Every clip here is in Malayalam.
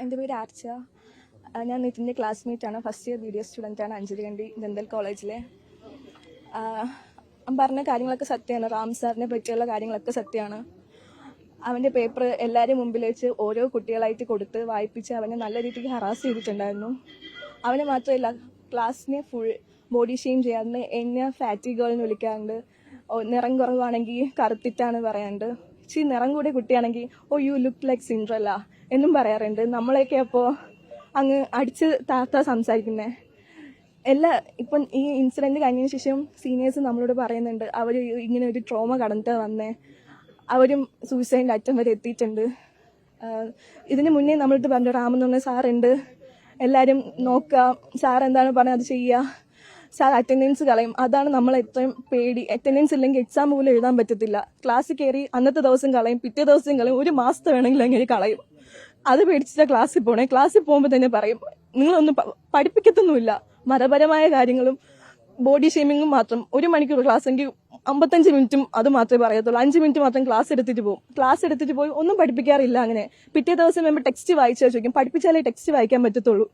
എൻ്റെ പേര് ആർച്ച. ഞാൻ നിതിൻ്റെ ക്ലാസ്മേറ്റാണ്. ഫസ്റ്റ് ഇയർ BDS സ്റ്റുഡൻ്റാണ് അഞ്ചരക്കണ്ടി ദന്തൽ കോളേജിലെ. പറഞ്ഞ കാര്യങ്ങളൊക്കെ സത്യമാണ്. റാം സാറിനെ പറ്റിയുള്ള കാര്യങ്ങളൊക്കെ സത്യമാണ്. അവൻ്റെ പേപ്പർ എല്ലാവരും മുമ്പിൽ വെച്ച് ഓരോ കുട്ടികളായിട്ട് കൊടുത്ത് വായിപ്പിച്ച് അവനെ നല്ല രീതിക്ക് ഹറാസ് ചെയ്തിട്ടുണ്ടായിരുന്നു. അവനെ മാത്രമല്ല, ക്ലാസ്സിനെ ഫുൾ ബോഡി ഷെയിം ചെയ്യാറുണ്ട്. എന്നെ ഫാറ്റി ഗേൾ എന്ന് വിളിക്കാറുണ്ട്. നിറം കുറവാണെങ്കിൽ കറുത്തിട്ടാണ് പറയാറുണ്ട്. നിറം കൂടിയ കുട്ടിയാണെങ്കിൽ യു ലുക്ക് ലൈക്ക് സിൻഡ്രല്ല എന്നും പറയാറുണ്ട്. നമ്മളെയൊക്കെ അപ്പോൾ അങ്ങ് അടിച്ച് താത്ത സംസാരിക്കുന്നത്. ഇപ്പം ഈ ഇൻസിഡൻറ്റ് കഴിഞ്ഞതിന് ശേഷം സീനിയേഴ്സ് നമ്മളോട് പറയുന്നുണ്ട് അവർ ഇങ്ങനെ ഒരു ട്രോമ കടന്നിട്ട് വന്നേ, അവരും സൂയിസൈഡിൻ്റെ അറ്റം വരെ എത്തിയിട്ടുണ്ട്. ഇതിന് മുന്നേ നമ്മളിട്ട് പറഞ്ഞു, റാമെന്ന് പറഞ്ഞ സാറുണ്ട്, എല്ലാവരും നോക്കുക, സാർ എന്താണ് പറഞ്ഞത് അത് ചെയ്യുക, സാർ അറ്റൻഡൻസ് കളയും. അതാണ് നമ്മൾ എത്രയും പേടി. അറ്റൻഡൻസ് ഇല്ലെങ്കിൽ എക്സാം പോലും എഴുതാൻ പറ്റത്തില്ല. ക്ലാസ്സിൽ കയറി അന്നത്തെ ദിവസം കളയും, പിറ്റേ ദിവസം കളയും, ഒരു മാസത്തെ വേണമെങ്കിലും അങ്ങനെ കളയും. അത് പേടിച്ചിട്ടാണ് ക്ലാസ്സിൽ പോണേ. ക്ലാസ്സിൽ പോകുമ്പോൾ തന്നെ പറയും, നിങ്ങളൊന്നും പഠിപ്പിക്കത്തൊന്നുമില്ല, മതപരമായ കാര്യങ്ങളും ബോഡി ഷേമിങ്ങും മാത്രം. 1 മണിക്കൂർ ക്ലാസ് എങ്കിൽ 55 മിനിറ്റും അത് മാത്രമേ പറയത്തുള്ളൂ. 5 മിനിറ്റ് മാത്രം ക്ലാസ് എടുത്തിട്ട് പോകും. ക്ലാസ് എടുത്തിട്ട് പോയി ഒന്നും പഠിപ്പിക്കാറില്ല. അങ്ങനെ പിറ്റേ ദിവസം വരുമ്പോൾ ടെക്സ്റ്റ് വായിച്ചാൽ ചോദിക്കും, പഠിപ്പിച്ചാലേ ടെക്സ്റ്റ് വായിക്കാൻ പറ്റത്തുള്ളൂ.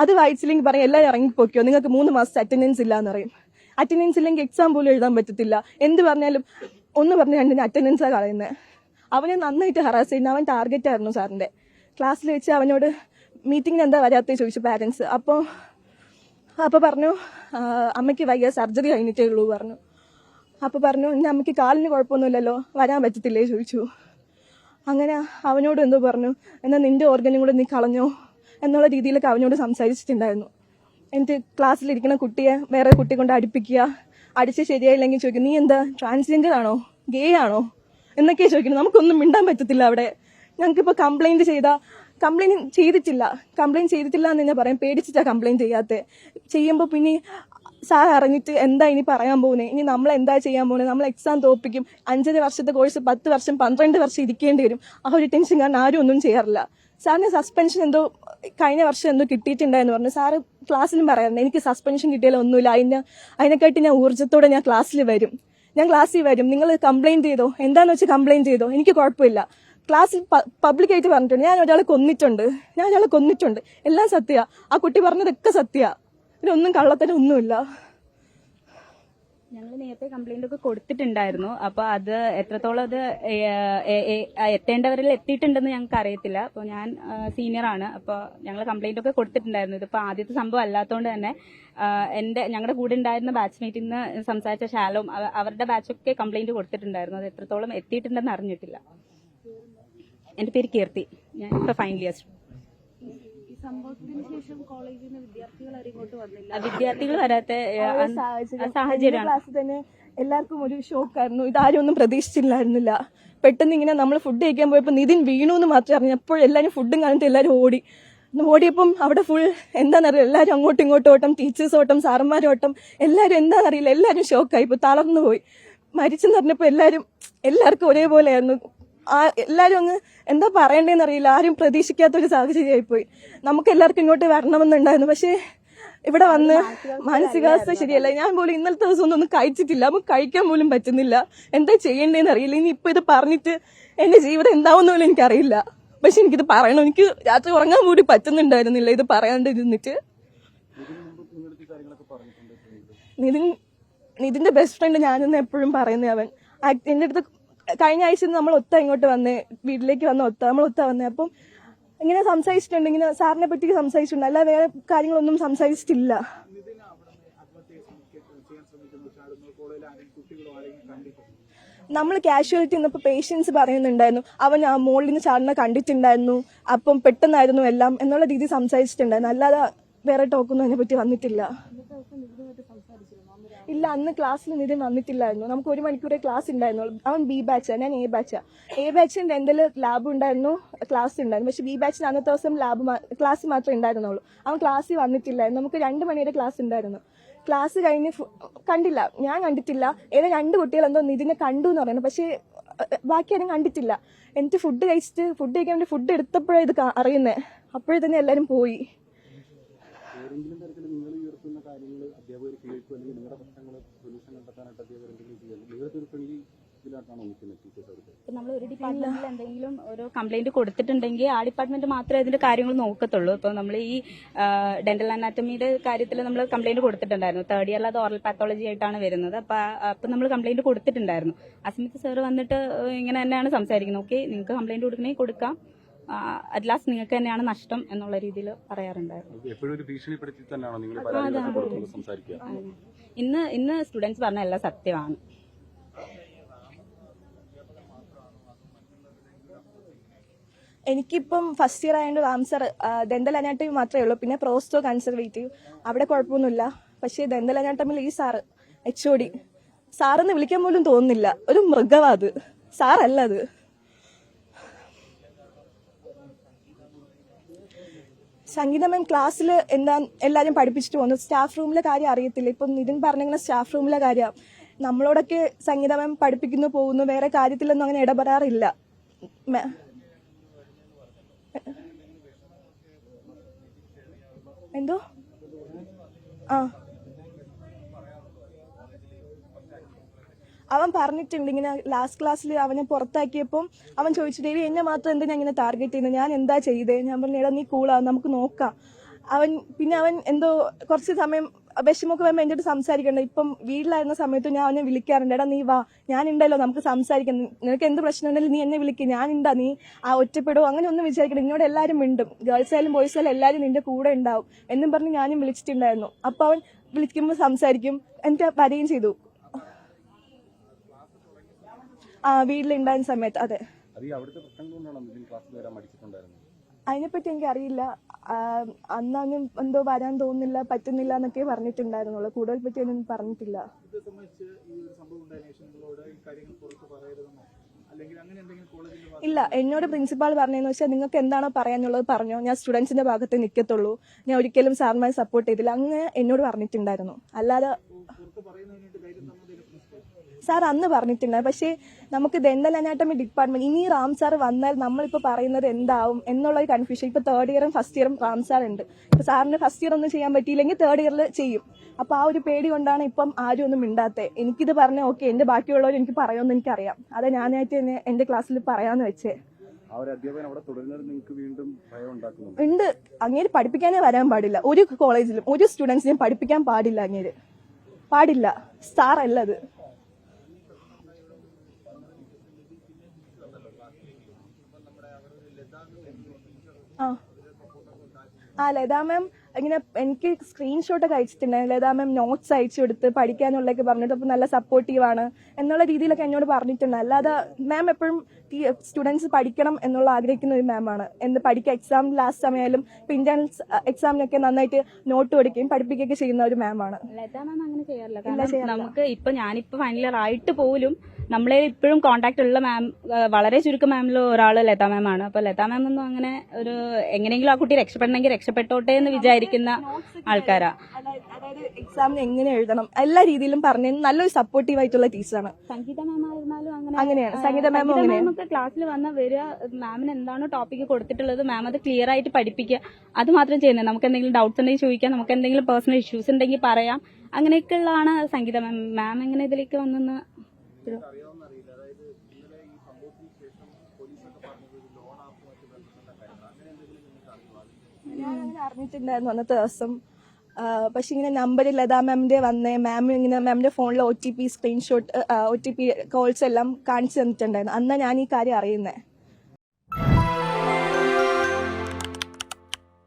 അത് വായിച്ചില്ലെങ്കിൽ പറയും എല്ലാവരും ഇറങ്ങിപ്പോക്കോ, നിങ്ങൾക്ക് 3 മാസത്തെ അറ്റൻഡൻസ് ഇല്ല എന്ന് പറയും. അറ്റൻഡൻസ് ഇല്ലെങ്കിൽ എക്സാം പോലും എഴുതാൻ പറ്റത്തില്ല. എന്ത് പറഞ്ഞാലും ഒന്ന് പറഞ്ഞ് രണ്ടിന് അറ്റൻഡൻസാണ് കളയുന്നത്. അവനെ നന്നായിട്ട് ഹറാസ് ചെയ്യുന്ന അവൻ ടാർഗറ്റ് ആയിരുന്നു സാറിന്റെ. ക്ലാസ്സിൽ വെച്ച് അവനോട് മീറ്റിങ്ങിന് എന്താ വരാത്തേ ചോദിച്ചു പാരൻസ്. അപ്പോൾ പറഞ്ഞു അമ്മയ്ക്ക് വയ്യ, സർജറി കഴിഞ്ഞിട്ടേ ഉള്ളൂ പറഞ്ഞു. അപ്പോൾ പറഞ്ഞു ഇനി അമ്മയ്ക്ക് കാലിന് കുഴപ്പമൊന്നുമില്ലല്ലോ, വരാൻ പറ്റത്തില്ലേ ചോദിച്ചു. അങ്ങനെ അവനോട് എന്തോ പറഞ്ഞു, എന്നാൽ നിന്റെ ഓർഗനും കൂടെ നീ കളഞ്ഞോ എന്നുള്ള രീതിയിലൊക്കെ അവനോട് സംസാരിച്ചിട്ടുണ്ടായിരുന്നു. എന്നിട്ട് ക്ലാസ്സിലിരിക്കുന്ന കുട്ടിയെ വേറെ കുട്ടി കൊണ്ട് അടിപ്പിക്കുക, അടിച്ച് ശരിയായില്ലെങ്കിൽ ചോദിക്കും നീ എന്താ ട്രാൻസ്ജെൻഡർ ആണോ, ഗേ ആണോ എന്നൊക്കെ ചോദിക്കണം. നമുക്കൊന്നും മിണ്ടാൻ പറ്റത്തില്ല അവിടെ. ഞങ്ങൾക്കിപ്പോൾ കംപ്ലൈൻറ്റ് ചെയ്തിട്ടില്ല എന്ന് തന്നെ പറയാം. പേടിച്ചിട്ടാണ് കംപ്ലൈൻറ്റ് ചെയ്യാത്തത്. ചെയ്യുമ്പോൾ പിന്നെ സാർ അറിഞ്ഞിട്ട് എന്താ ഇനി പറയാൻ പോകുന്നത്, ഇനി നമ്മൾ എന്താ ചെയ്യാൻ പോകുന്നത്, നമ്മൾ എക്സാം തോപ്പിക്കും, 5.5 വർഷത്തെ കോഴ്സ് 10 വർഷം 12 വർഷം ഇരിക്കേണ്ടി വരും. ആ ഒരു ടെൻഷൻ കാരണം ആരും ഒന്നും ചെയ്യാറില്ല. സാറിന് സസ്പെൻഷൻ എന്തോ കഴിഞ്ഞ വർഷം എന്തോ കിട്ടിയിട്ടുണ്ടായെന്ന് പറഞ്ഞു. സാറ് ക്ലാസ്സിലും പറയാറുണ്ട് എനിക്ക് സസ്പെൻഷൻ കിട്ടിയാലും ഒന്നുമില്ല, അതിനെക്കാട്ടി ഞാൻ ഊർജ്ജത്തോടെ ഞാൻ ക്ലാസ്സിൽ വരും, നിങ്ങൾ കംപ്ലൈൻറ്റ് ചെയ്തോ, എന്താണെന്ന് വെച്ചാൽ കംപ്ലൈൻറ്റ് ചെയ്തോ, എനിക്ക് കുഴപ്പമില്ല. ക്ലാസ്സിൽ പബ്ലിക്കായിട്ട് പറഞ്ഞിട്ടുണ്ട് ഞാൻ ഒരാളെ കൊന്നിട്ടുണ്ട്, എല്ലാം സത്യമാണ്. ആ കുട്ടി പറഞ്ഞതൊക്കെ സത്യമാണ്. ഇതിലൊന്നും കള്ളത്തരം ഒന്നുമില്ല. ഞങ്ങൾ നേരത്തെ കംപ്ലൈന്റ് ഒക്കെ കൊടുത്തിട്ടുണ്ടായിരുന്നു. അപ്പൊ അത് എത്രത്തോളം അത് എത്തേണ്ടവരിൽ എത്തിയിട്ടുണ്ടെന്ന് ഞങ്ങൾക്ക് അറിയത്തില്ല. അപ്പോൾ ഞാൻ സീനിയറാണ്. അപ്പോൾ ഞങ്ങൾ കംപ്ലൈന്റ് ഒക്കെ കൊടുത്തിട്ടുണ്ടായിരുന്നു. ഇതിപ്പോൾ ആദ്യത്തെ സംഭവം അല്ലാത്തതുകൊണ്ട് തന്നെ ഞങ്ങളുടെ കൂടെ ഉണ്ടായിരുന്ന ബാച്ച്മേറ്റിൽ നിന്ന് സംസാരിച്ച ശാലോം അവരുടെ ബാച്ചൊക്കെ കംപ്ലൈന്റ് കൊടുത്തിട്ടുണ്ടായിരുന്നു. അത് എത്രത്തോളം എത്തിയിട്ടുണ്ടെന്ന് അറിഞ്ഞിട്ടില്ല. എൻ്റെ പേര് കീർത്തി. ഞാൻ ഇപ്പോൾ ഫൈനൽ ഇയർ. വിദ്യാർത്ഥികൾ വരാത്ത സാഹചര്യമാണ്. ക്ലാസ്സിൽ തന്നെ എല്ലാവർക്കും ഒരു ഷോക്കായിരുന്നു. ഇതാരും ഒന്നും പ്രതീക്ഷിച്ചില്ലായിരുന്നില്ല. പെട്ടെന്ന് ഇങ്ങനെ നമ്മൾ ഫുഡ് കഴിക്കാൻ പോയപ്പോൾ നിതിൻ വീണു എന്ന് മാത്രമേ അറിഞ്ഞു. എപ്പോഴെല്ലാവരും ഫുഡും കാണിട്ട് എല്ലാവരും ഓടിയപ്പം അവിടെ ഫുൾ എന്താണെന്നറിയില്ല, എല്ലാവരും അങ്ങോട്ടും ഇങ്ങോട്ടും ഓട്ടം, ടീച്ചേഴ്സ് ഓട്ടം, സാറന്മാരോട്ടം, എല്ലാവരും എന്താണെന്നറിയില്ല, എല്ലാവരും ഷോക്കായി. ഇപ്പോൾ തളർന്നു പോയി. മരിച്ചെന്ന് പറഞ്ഞപ്പോൾ എല്ലാവർക്കും ഒരേപോലെ ആയിരുന്നു. എല്ലാവരും അങ്ങ് എന്താ പറയണ്ടേന്ന് അറിയില്ല. ആരും പ്രതീക്ഷിക്കാത്തൊരു സാഹചര്യമായിപ്പോയി. നമുക്ക് എല്ലാവർക്കും ഇങ്ങോട്ട് വരണമെന്നുണ്ടായിരുന്നു. പക്ഷേ ഇവിടെ വന്ന് മാനസികാവസ്ഥ ശരിയല്ല. ഞാൻ പോലും ഇന്നലത്തെ ദിവസം ഒന്നും കഴിച്ചിട്ടില്ല. നമുക്ക് കഴിക്കാൻ പോലും പറ്റുന്നില്ല. എന്താ ചെയ്യേണ്ടതെന്ന് അറിയില്ല. ഇനി ഇപ്പൊ ഇത് പറഞ്ഞിട്ട് എന്റെ ജീവിതം എന്താവുന്ന പോലും എനിക്കറിയില്ല. പക്ഷെ എനിക്കിത് പറയണം. എനിക്ക് രാത്രി ഉറങ്ങാൻ കൂടി പറ്റുന്നുണ്ടായിരുന്നില്ല ഇത് പറയാണ്ടിരുന്നിട്ട്. നിതിന്റെ ബെസ്റ്റ് ഫ്രണ്ട് ഞാനെന്ന് എപ്പോഴും പറയുന്നത് അവൻ. എന്റെ അടുത്ത് കഴിഞ്ഞ ആഴ്ച നമ്മൾ ഇങ്ങോട്ട് വന്നേ, വീട്ടിലേക്ക് നമ്മൾ വന്നേ. അപ്പം ഇങ്ങനെ സംസാരിച്ചിട്ടുണ്ട്, ഇങ്ങനെ സാറിനെ പറ്റി സംസാരിച്ചിട്ടുണ്ട്, അല്ല വേറെ കാര്യങ്ങളൊന്നും സംസാരിച്ചിട്ടില്ല. നമ്മൾ കാഷ്വാലിറ്റി നിന്നപ്പോൾ പേഷ്യൻസ് പറയുന്നുണ്ടായിരുന്നു അവൻ ആ മോളിൽ നിന്ന് ചാടുന്ന കണ്ടിട്ടുണ്ടായിരുന്നു, അപ്പം പെട്ടെന്നായിരുന്നു എല്ലാം എന്നുള്ള രീതി സംസാരിച്ചിട്ടുണ്ടായിരുന്നു. അല്ലാതെ വേറെ ടോക്കൊന്നും അതിനെ പറ്റി വന്നിട്ടില്ല. ഇല്ല, അന്ന് ക്ലാസ്സിൽ നിതിൻ വന്നിട്ടില്ലായിരുന്നു. നമുക്ക് 1 മണിക്കൂറേ ക്ലാസ് ഉണ്ടായിരുന്നുള്ളൂ. അവൻ B ബാച്ചാണ്, ഞാൻ A ബാച്ചിന് എന്തെങ്കിലും ലാബ് ഉണ്ടായിരുന്നു, ക്ലാസ് ഉണ്ടായിരുന്നു. പക്ഷെ B ബാച്ചിന് അന്നത്തെ ദിവസം ക്ലാസ് മാത്രമേ ഉണ്ടായിരുന്നുള്ളൂ. അവൻ ക്ലാസ്സിൽ വന്നിട്ടില്ലായിരുന്നു. നമുക്ക് 2 മണിയുടെ ക്ലാസ് ഉണ്ടായിരുന്നു. ക്ലാസ് കഴിഞ്ഞ് കണ്ടില്ല, ഞാൻ കണ്ടിട്ടില്ല. 2 കുട്ടികൾ എന്തോ നിതിനെ കണ്ടു എന്ന് പറയുന്നത്, പക്ഷേ ബാക്കി ആരും കണ്ടിട്ടില്ല. എനിക്ക് ഫുഡ് കഴിക്കാൻ വേണ്ടി ഫുഡ് എടുത്തപ്പോഴേ ഇത് അറിയുന്നേ. അപ്പോഴേ തന്നെ എല്ലാവരും പോയി. ഇപ്പൊ നമ്മൾ ഒരു ഡിപ്പാർട്ട്മെന്റിൽ എന്തെങ്കിലും ഒരു കംപ്ലൈന്റ് കൊടുത്തിട്ടുണ്ടെങ്കിൽ ആ ഡിപ്പാർട്ട്മെന്റ് മാത്രമേ അതിന്റെ കാര്യങ്ങൾ നോക്കത്തുള്ളൂ. ഇപ്പൊ നമ്മൾ ഈ ഡെന്റൽ അനാറ്റമിയുടെ കാര്യത്തിൽ നമ്മൾ കംപ്ലൈന്റ് കൊടുത്തിട്ടുണ്ടായിരുന്നു. തേർഡ് ഇയറിൽ അത് ഓറൽ പാത്തോളജി ആയിട്ടാണ് വരുന്നത്. അപ്പൊ നമ്മൾ കംപ്ലൈന്റ് കൊടുത്തിട്ടുണ്ടായിരുന്നു. അസ്മിത് സാർ വന്നിട്ട് ഇങ്ങനെ തന്നെയാണ് സംസാരിക്കുന്നത്. ഓക്കെ, നിങ്ങൾക്ക് കംപ്ലൈന്റ് കൊടുക്കണമെങ്കിൽ കൊടുക്കാം, അറ്റ് ലാസ്റ്റ് നിങ്ങൾക്ക് തന്നെയാണ് നഷ്ടം എന്നുള്ള രീതിയിൽ പറയാറുണ്ടായിരുന്നു. ഇന്ന് സ്റ്റുഡൻസ് പറഞ്ഞ എല്ലാം സത്യമാണ്. എനിക്കിപ്പം ഫസ്റ്റ് ഇയർ ആയതുകൊണ്ട് ആൻസർ ഡെന്റൽ അനാട്ടമി മാത്രമേ ഉള്ളൂ. പിന്നെ പ്രോസ്റ്റോ കൺസർവേറ്റീവ് അവിടെ കുഴപ്പമൊന്നുമില്ല. പക്ഷേ ഡെന്റൽ അനാട്ടമിയിൽ ഈ സാറ് HOD സാറെന്ന് വിളിക്കാൻ പോലും തോന്നുന്നില്ല. ഒരു മൃഗവാത് സാറല്ല അത്. സംഗീത മാം ക്ലാസ്സിൽ എന്താ എല്ലാവരും പഠിപ്പിച്ചിട്ട് പോകുന്നു. സ്റ്റാഫ് റൂമിലെ കാര്യം അറിയത്തില്ല. ഇപ്പം നിതിൻ പറഞ്ഞിങ്ങനെ സ്റ്റാഫ് റൂമിലെ കാര്യം നമ്മളോടൊക്കെ സംഗീത മാം പഠിപ്പിക്കുന്നു പോകുന്നു, വേറെ കാര്യത്തിലൊന്നും അങ്ങനെ ഇടപെടാറില്ല. എന്തോ അവൻ പറഞ്ഞിട്ടുണ്ട് ഇങ്ങനെ ലാസ്റ്റ് ക്ലാസ്സിൽ അവനെ പുറത്താക്കിയപ്പം അവൻ ചോദിച്ചു, ദേവി എന്നെ മാത്രം എന്തിനാ ഇങ്ങനെ ടാർഗറ്റ് ചെയ്യുന്നത്, ഞാൻ എന്താ ചെയ്തേ? ഞാൻ പറഞ്ഞു, എടാ നീ കൂളാവും, നമുക്ക് നോക്കാം. അവൻ എന്തോ കുറച്ച് സമയം വിഷമൊക്കെ വരുമ്പോൾ എൻ്റെ അടുത്ത് സംസാരിക്കണ്ട. ഇപ്പം വീട്ടിലായിരുന്ന സമയത്ത് ഞാൻ അവനെ വിളിക്കാറുണ്ട്, എടാ നീ വാ, ഞാനുണ്ടല്ലോ, നമുക്ക് സംസാരിക്കാം, നിനക്ക് എന്ത് പ്രശ്നം ഉണ്ടെങ്കിലും നീ എന്നെ വിളിക്കുക, ഞാനുണ്ടാ, നീ ഒറ്റപ്പെടുവോ അങ്ങനെ ഒന്നും വിചാരിക്കണം, എന്നോട് എല്ലാവരും മിണ്ടും, ഗേൾസ് ആയാലും ബോയ്സ് ആയാലും എല്ലാവരും നിന്റെ കൂടെ ഉണ്ടാവും എന്നും പറഞ്ഞ് ഞാനും വിളിച്ചിട്ടുണ്ടായിരുന്നു. അപ്പൊ അവൻ വിളിക്കുമ്പോൾ സംസാരിക്കും, എനിക്ക് വരികയും ചെയ്തു. വീട്ടിലുണ്ടായിരുന്ന സമയത്ത്. അതെ, അതിനെപ്പറ്റി എനിക്ക് അറിയില്ല. അന്നും എന്തോ വരാൻ തോന്നുന്നില്ല, പറ്റുന്നില്ല എന്നൊക്കെ പറഞ്ഞിട്ടുണ്ടായിരുന്നുള്ളൂ. കൂടുതൽ പറ്റി ഒന്നും പറഞ്ഞിട്ടില്ല. ഇല്ല, എന്നോട് പ്രിൻസിപ്പാൾ പറഞ്ഞതെന്ന് വെച്ചാൽ നിങ്ങൾക്ക് എന്താണോ പറയാനുള്ളത് പറഞ്ഞോ, ഞാൻ സ്റ്റുഡൻസിന്റെ ഭാഗത്ത് നിൽക്കത്തുള്ളൂ, ഞാൻ ഒരിക്കലും സാറിന്മാരെ സപ്പോർട്ട് ചെയ്തില്ല, അങ്ങനെ എന്നോട് പറഞ്ഞിട്ടുണ്ടായിരുന്നു. അല്ലാതെ സാർ അന്ന് പറഞ്ഞിട്ടുണ്ടായി. പക്ഷേ നമുക്ക് ഡെന്റൽ അനാട്ടമി ഡിപ്പാർട്ട്മെന്റ് ഇനി റാം സാർ വന്നാൽ നമ്മളിപ്പോൾ പറയുന്നത് എന്താവും എന്നുള്ളൊരു കൺഫ്യൂഷൻ. ഇപ്പൊ തേർഡ് ഇയറും ഫസ്റ്റ് ഇയറും റാം സാർ ഉണ്ട്. ഇപ്പൊ സാറിന് ഫസ്റ്റ് ഇയർ ഒന്നും ചെയ്യാൻ പറ്റിയില്ലെങ്കിൽ തേർഡ് ഇയറിൽ ചെയ്യും. അപ്പൊ ആ ഒരു പേടി കൊണ്ടാണ് ഇപ്പം ആരും ഒന്നും മിണ്ടാത്തത്. എനിക്കിത് പറഞ്ഞ ഓക്കെ, എന്റെ ബാക്കിയുള്ളവർ എനിക്ക് പറയുമെന്ന് എനിക്കറിയാം. അത് ഞാനായിട്ട് തന്നെ എന്റെ ക്ലാസ്സിൽ പറയാന്ന് വെച്ചേ ഉണ്ട്. അങ്ങേര് പഠിപ്പിക്കാനേ വരാൻ പാടില്ല. ഒരു കോളേജിലും ഒരു സ്റ്റുഡൻസിനെയും പഠിപ്പിക്കാൻ പാടില്ല. അങ്ങേര് പാടില്ല, സാർ അല്ലത്. ലതാ മാം ഇങ്ങനെ എനിക്ക് സ്ക്രീൻഷോട്ടൊക്കെ അയച്ചിട്ടുണ്ടായിരുന്നു. ലതാ മാം നോട്ട്സ് അയച്ചു കൊടുത്ത് പഠിക്കാനുള്ളതൊക്കെ പറഞ്ഞിട്ട് അപ്പോൾ നല്ല സപ്പോർട്ടീവാണ് എന്നുള്ള രീതിയിലൊക്കെ എന്നോട് പറഞ്ഞിട്ടുണ്ട്. അല്ലാതെ മാം എപ്പോഴും സ്റ്റുഡൻസ് പഠിക്കണം എന്നുള്ള ആഗ്രഹിക്കുന്ന ഒരു മാമാണ്. പഠിക്കുക, എക്സാം ലാസ്റ്റ് സമയമായാലും ഇന്റേണൽ എക്സാമിനൊക്കെ നന്നായിട്ട് നോട്ട് കൊടുക്കുകയും പഠിപ്പിക്കുകയൊക്കെ ചെയ്യുന്ന ഒരു മാമാണ്. ലതാ മാം അങ്ങനെ ചെയ്യാറില്ല. നമുക്ക് ഞാനിപ്പോ ഫൈനൽ ഇയർ ആയിട്ട് പോലും നമ്മളെ ഇപ്പോഴും കോണ്ടാക്ട് ഉള്ള മാം വളരെ ചുരുക്കം മാമിൽ ഒരാള് ലതാ മാം ആണ്. അപ്പൊ ലതാ മാം ഒന്നും അങ്ങനെ ഒരു എങ്ങനെയെങ്കിലും ആ കുട്ടി രക്ഷപ്പെടണമെങ്കിൽ രക്ഷപ്പെട്ടോട്ടെ എന്ന് വിചാരിക്കുന്ന ആൾക്കാരാ. അതായത് എക്സാമിന് എങ്ങനെ എഴുതണം എല്ലാ രീതിയിലും പറഞ്ഞു നല്ലൊരു സപ്പോർട്ടീവ് ആയിട്ടുള്ള ടീച്ചറാണ്. സംഗീത മാം ആയിരുന്നാലും അങ്ങനെയാണ്. സംഗീത മാമൊക്കെ ക്ലാസ്സിൽ വന്ന വരിക, മാമിന് എന്താണോ ടോപ്പിക്ക് കൊടുത്തിട്ടുള്ളത് മാം അത് ക്ലിയർ ആയിട്ട് പഠിപ്പിക്കുക, അത് മാത്രം ചെയ്യുന്നത്. നമുക്ക് എന്തെങ്കിലും ഡൗട്ട്സ് ഉണ്ടെങ്കിൽ ചോദിക്കാം, നമുക്ക് എന്തെങ്കിലും പേഴ്സണൽ ഇഷ്യൂസ് ഉണ്ടെങ്കിൽ പറയാം, അങ്ങനെയൊക്കെ ഉള്ളതാണ് സംഗീത മാം. മാം എങ്ങനെ ഇതിലേക്ക് വന്നെന്ന് ഞാനങ്ങനെ അറിഞ്ഞിട്ടുണ്ടായിരുന്നു അന്നത്തെ ദിവസം. പക്ഷെ ഇങ്ങനെ നമ്പർ ലതാ മാമിന്റെ വന്നേ, മാം ഇങ്ങനെ മാമിന്റെ ഫോണിൽ OTP സ്ക്രീൻഷോട്ട് OTP കോൾസ് എല്ലാം കാണിച്ചു തന്നിട്ടുണ്ടായിരുന്നു. അന്നാ ഞാൻ ഈ കാര്യം അറിയുന്നത്.